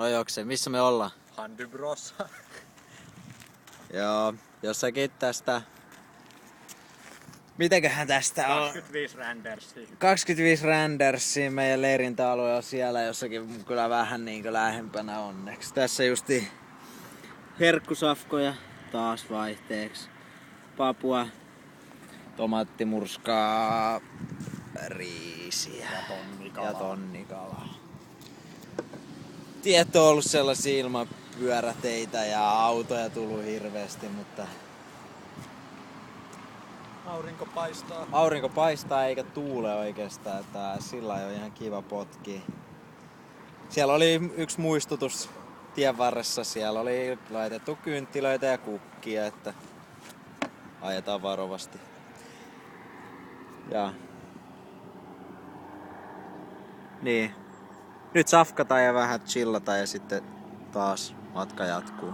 Oi okse, missä me ollaan? Handybrossa. Joo, jossakin tästä... Mitenköhän tästä on? 25 Randersia. 25 Randersia, meidän leirintäalue on siellä jossakin kyllä vähän niinkö lähempänä onneksi. Tässä justi herkkusafkoja taas vaihteeksi. Papua, tomaattimurskaa, riisiä ja tonnikalaa. Tiet on ollut sellaisia ilmapyöräteitä ja autoja tullut hirveästi, mutta Aurinko paistaa. aurinko paistaa eikä tuule oikeastaan, että sillä on ihan kiva potki. Siellä oli yksi muistutus tien varressa, siellä oli laitettu kynttilöitä ja kukkia, että ajetaan varovasti. Ja niin. Nyt safkataan ja vähän chillataan ja sitten taas matka jatkuu.